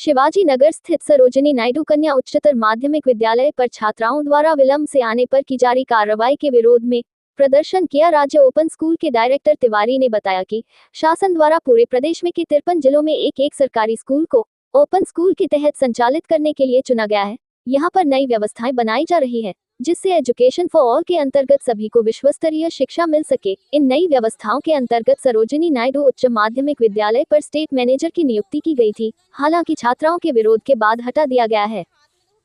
शिवाजी नगर स्थित सरोजिनी नायडू कन्या उच्चतर माध्यमिक विद्यालय पर छात्राओं द्वारा विलंब से आने पर की जा रही कार्रवाई के विरोध में प्रदर्शन किया। राज्य ओपन स्कूल के डायरेक्टर तिवारी ने बताया कि शासन द्वारा पूरे प्रदेश में के 53 जिलों में एक सरकारी स्कूल को ओपन स्कूल के तहत संचालित करने के लिए चुना गया है। यहाँ पर नई व्यवस्थाएं बनाई जा रही है जिससे एजुकेशन फॉर ऑल के अंतर्गत सभी को विश्वस्तरीय शिक्षा मिल सके। इन नई व्यवस्थाओं के अंतर्गत सरोजिनी नायडू उच्च माध्यमिक विद्यालय पर स्टेट मैनेजर की नियुक्ति की गई थी, हालांकि छात्राओं के विरोध के बाद हटा दिया गया है।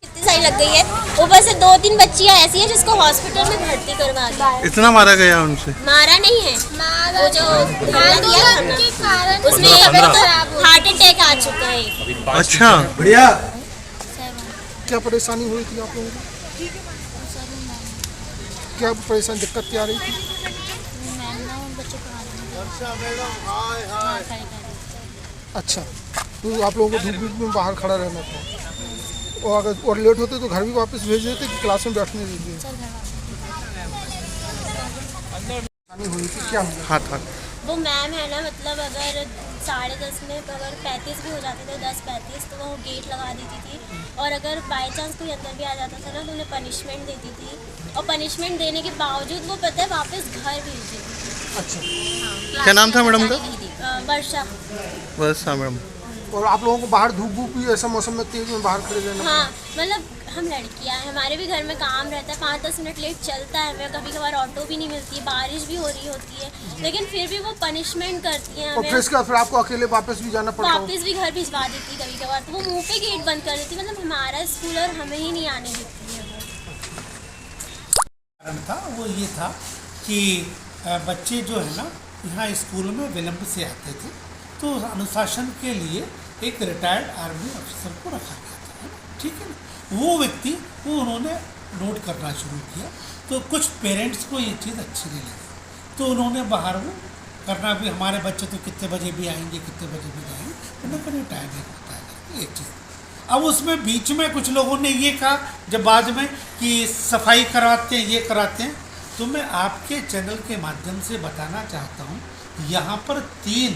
कितनी सारी लग गई है, ऊपर से 2-3 बच्चियां ऐसी हैं जिसको हॉस्पिटल में भर्ती करवा दिया। इतना मारा गया उनसे? मारा नहीं है, वो जो हमला किया उसमें हार्ट अटैक आ चुका है। अच्छा, बढ़िया। क्या परेशानी हुई थी आप लोगों को? क्या परेशानी, दिक्कत क्या आ रही थी? अच्छा, तो आप लोगों को धूप में बाहर खड़ा रहना था और अगर लेट होते तो घर भी वापस भेज देते कि क्लास में बैठने देते? हुई थी क्या? हाँ था वो मैम है ना, मतलब अगर 10:30 में अगर 35 भी हो जाते थे, 10:35, तो वो गेट लगा देती थी और अगर बाय चांस कोई अंदर भी आ जाता था ना तो उन्हें पनिशमेंट देती थी और पनिशमेंट देने के बावजूद वो पता है वापस घर भेज देती थी। अच्छा, हाँ, क्या नाम था मैडम का? वर्षा। वर्षा मैडम। और आप लोगों को बाहर धूप भी ऐसा मौसम में तेज में बाहर खड़े रहना? हाँ, मतलब हम लड़कियां हैं, हमारे भी घर में काम रहता है, 5-10 मिनट लेट चलता है हमें, कभी कभार ऑटो भी नहीं मिलती, बारिश भी हो रही होती है, लेकिन फिर भी वो पनिशमेंट करती हैं हमें। और फिर आपको अकेले वापस भी जाना पड़ता? वापस भी घर भिजवा देती कभी कभार, तो वो मुंह पे गेट बंद कर देती, मतलब हमारा स्कूल और हमें ही नहीं आने देती है। था वो ये था कि बच्चे जो है ना यहाँ स्कूल में विलम्ब से आते थे, तो अनुशासन के लिए एक रिटायर्ड आर्मी ऑफिसर को रखा गया था, है ना, ठीक है ना। वो व्यक्ति वो उन्होंने नोट करना शुरू किया, तो कुछ पेरेंट्स को ये चीज़ अच्छी नहीं लगी, तो उन्होंने बाहर वो करना भी, हमारे बच्चे तो कितने बजे भी आएंगे, कितने बजे भी जाएंगे, उन्होंने कभी टाइम नहीं होता है एक चीज़। अब उसमें बीच में कुछ लोगों ने ये कहा जब बाद में कि सफाई करवाते हैं, ये कराते हैं, तो मैं आपके चैनल के माध्यम से बताना चाहता हूँ, यहाँ पर 3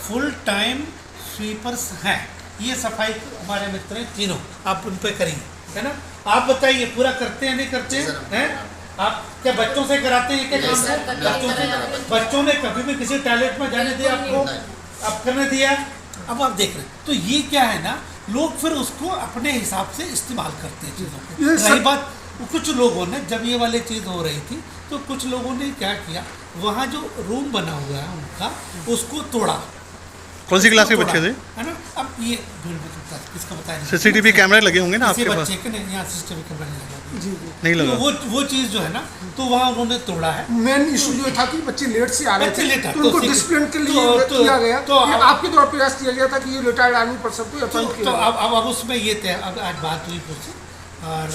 फुल टाइम स्वीपर्स हैं। ये सफाई हमारे मित्र हैं तीनों, आप उन पे करेंगे, है ना। आप बताइए पूरा करते हैं नहीं करते हैं? आप क्या बच्चों से कराते हैं क्या काम? बच्चों ने कभी भी किसी टॉयलेट में जाने दिया आपको? आप करने दिया? अब आप देख रहे हैं, तो ये क्या है ना, लोग फिर उसको अपने हिसाब से इस्तेमाल करते हैं चीज़ों को। रही बात, कुछ लोगों ने जब ये वाली चीज़ हो रही थी तो कुछ लोगों ने क्या किया, वहाँ जो रूम बना हुआ है उनका, उसको तोड़ा। कौन सी क्लास के बच्चे थे? है ना। अब ये किसका बताया? सीसीटीवी कैमरे लगे होंगे ना आपके पास? बच्चे के नहीं, यहाँ सीसीटीवी कैमरा नहीं लगा। जी नहीं लगा। तो वो चीज़ जो है ना, तो वहाँ उन्होंने तोड़ा है। मेन इशू जो था कि बच्चे लेट से आ रहे थे, तो उनको डिसिप्लिन के लिए तो किया गया, तो आपके द्वारा प्रयास किया गया था कि ये रिटायर्ड आर्मी पर्सन को अपॉइंट किया। तो अब उसमें ये थे, अब आज बात हुई मुझसे और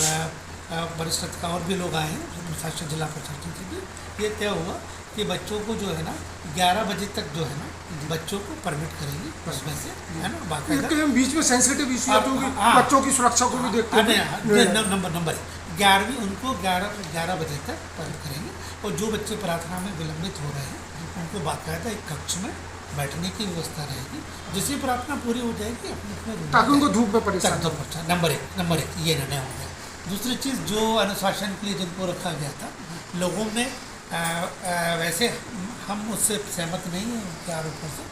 वरिष्ठ अधिकारी और भी लोग आए हैं, प्रशासन जिला प्रशासन से भी ये तय हुआ कि बच्चों को जो है ना 11 बजे तक जो है ना बच्चों को परमिट करेंगे उसमें से, है ना। बाकी बीच में सेंसिटिव इशू है क्योंकि बच्चों की सुरक्षा को भी देखते हैं। नंबर 11वीं उनको 11 बजे तक परमिट करेंगे और जो बच्चे प्रार्थना में विलंबित हो रहे हैं उनको बाकायदा एक कक्ष में बैठने की व्यवस्था रहेगी, जिससे प्रार्थना पूरी हो जाएगी अपने ताकि उनको धूप में परेशान। नंबर एक ये निर्णय हो गया। दूसरी चीज़, जो अनुशासन के लिए जिनको रखा गया था, लोगों ने वैसे हम उससे सहमत नहीं हैं उनके आरोपों से,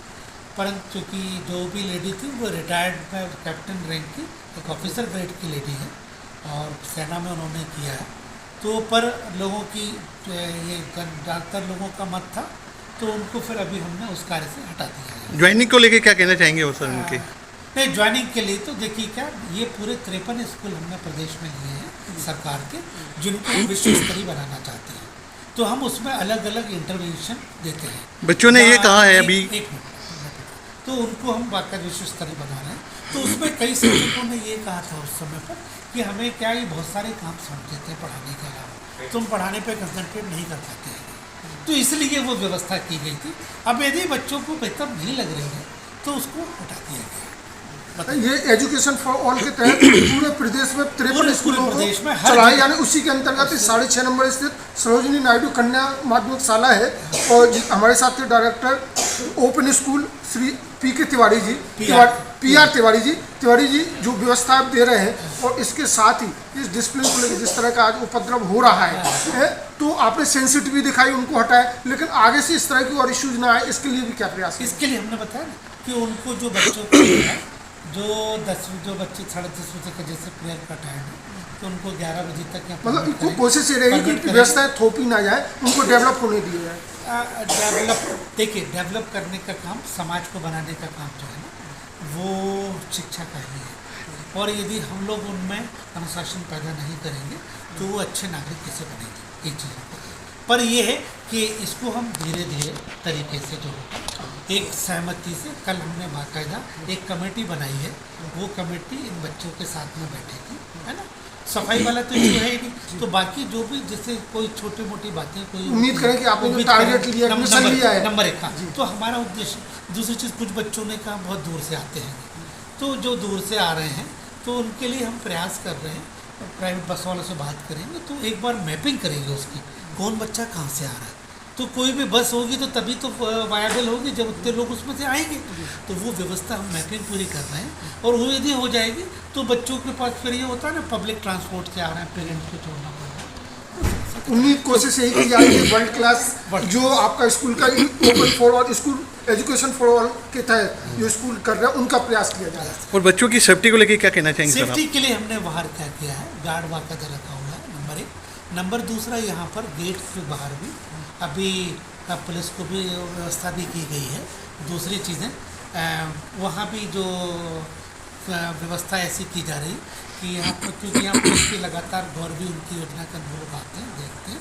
परंतु चूँकि जो भी लेडी थी वो रिटायर्ड कैप्टन रैंक की एक ऑफिसर ग्रेड की लेडी है और सेना में उन्होंने किया है, तो पर लोगों की ये ज़्यादातर लोगों का मत था, तो उनको फिर अभी हमने उस कार्य से हटा दिया है। ज्वाइनिंग को लेके क्या कहना चाहेंगे वो सर उनके? नहीं, ज्वाइनिंग के लिए तो देखिए क्या, ये पूरे 53 स्कूल हमने प्रदेश में लिए हैं सरकार के, जिनको विश्व स्तरीय बनाना चाहते हैं, तो हम उसमें अलग अलग इंटरवेंशन देते हैं। बच्चों ने ये कहा है अभी, एक मिनट, तो उनको हम बाकायदा विश्व स्तरीय बना रहे हैं, तो उसमें कई शिक्षकों ने ये कहा था उस समय पर कि हमें क्या, ये बहुत सारे काम सौंप देते हैं पढ़ाने के अलावा, तुम पढ़ाने पर कंसंट्रेट नहीं कर पाते हैं, तो इसलिए वो व्यवस्था की गई थी। अब यदि बच्चों को बेहतर नहीं लग रही है तो उसको हटा दिया गया। ये एजुकेशन फॉर ऑल के तहत पूरे प्रदेश में 53 स्कूलों को चलाए, यानी उसी के अंतर्गत 6.5 नंबर स्थित सरोजिनी नायडू कन्या माध्यमिक शाला है। और हमारे साथ थे director open school Shri P के तिवारी जी। PR तिवारी जी जो व्यवस्था आप दे रहे हैं और इसके साथ ही इस डिसिप्लिन को लेकर जिस तरह का आज उपद्रव हो रहा है तो आपने सेंसिटिविटी दिखाई, उनको हटाया, लेकिन आगे से इस तरह की और इश्यूज ना आए इसके लिए भी क्या प्रयास है? इसके लिए हमने बताया ना कि उनको जो बच्चों को है, जो बच्चे 10:30 बजे का जैसे प्रेयर का टाइम है तो उनको 11 बजे तक या मतलब permit इनको करेंगे, कोशिश ये रहेगी permit कि करेंगे। व्यवस्थाएं थोपी ना जाए, उनको डेवलप होने दिया जाए। डेवलप करने का काम, समाज को बनाने का काम जो है ना वो शिक्षा का ही है। और यदि हम लोग उनमें अनुशासन पैदा नहीं करेंगे तो वो अच्छे नागरिक कैसे बनेंगे, ये चीज़ पर ये है कि इसको हम धीरे धीरे तरीके से जो एक सहमति से, कल हमने बाकायदा एक कमेटी बनाई है, वो कमेटी इन बच्चों के साथ में बैठेगी, है ना। सफाई वाला तो इशू है ही नहीं, तो बाकी जो भी जैसे कोई छोटी मोटी बातें कोई उम्मीद करें कि आपने जो उम्मीद टारगेट करें, लिया, मिशन लिया है। नंबर 1 का तो हमारा उद्देश्य। दूसरी चीज़, कुछ बच्चों ने कहा बहुत दूर से आते हैं, तो जो दूर से आ रहे हैं तो उनके लिए हम प्रयास कर रहे हैं, प्राइवेट बस वालों से बात करेंगे तो एक बार मैपिंग करेंगे उसकी, कौन बच्चा कहाँ से आ रहा है। तो कोई भी बस होगी तो तभी तो वायबल होगी जब उतने लोग उसमें से आएंगे। तो वो व्यवस्था हम मैपिंग पूरी कर रहे हैं और वो यदि हो जाएगी तो बच्चों के पास फिर ये होता है ना, पब्लिक ट्रांसपोर्ट से आ रहे हैं, पेरेंट्स को छोड़ना पड़ रहा है। उम्मीद कोशिश यही की जा रही है वर्ल्ड क्लास जो आपका स्कूल का open for all school education for all के तहत जो स्कूल कर रहे हैं उनका प्रयास किया जा रहा है। और बच्चों की सेफ्टी को लेकर क्या कहना चाहेंगे सर आप? सेफ्टी के लिए हमने बाहर क्या किया है, गार्ड बाकायदा रखा हुआ है, नंबर 1। नंबर दूसरा, यहाँ पर गेट के बाहर भी अभी पुलिस को भी व्यवस्था भी की गई है। दूसरी चीज़ें वहाँ भी जो व्यवस्था ऐसी की जा रही कि यहाँ पर, क्योंकि यहाँ पुलिस की लगातार गौर भी उनकी योजना के अनुरूप आते हैं, देखते हैं।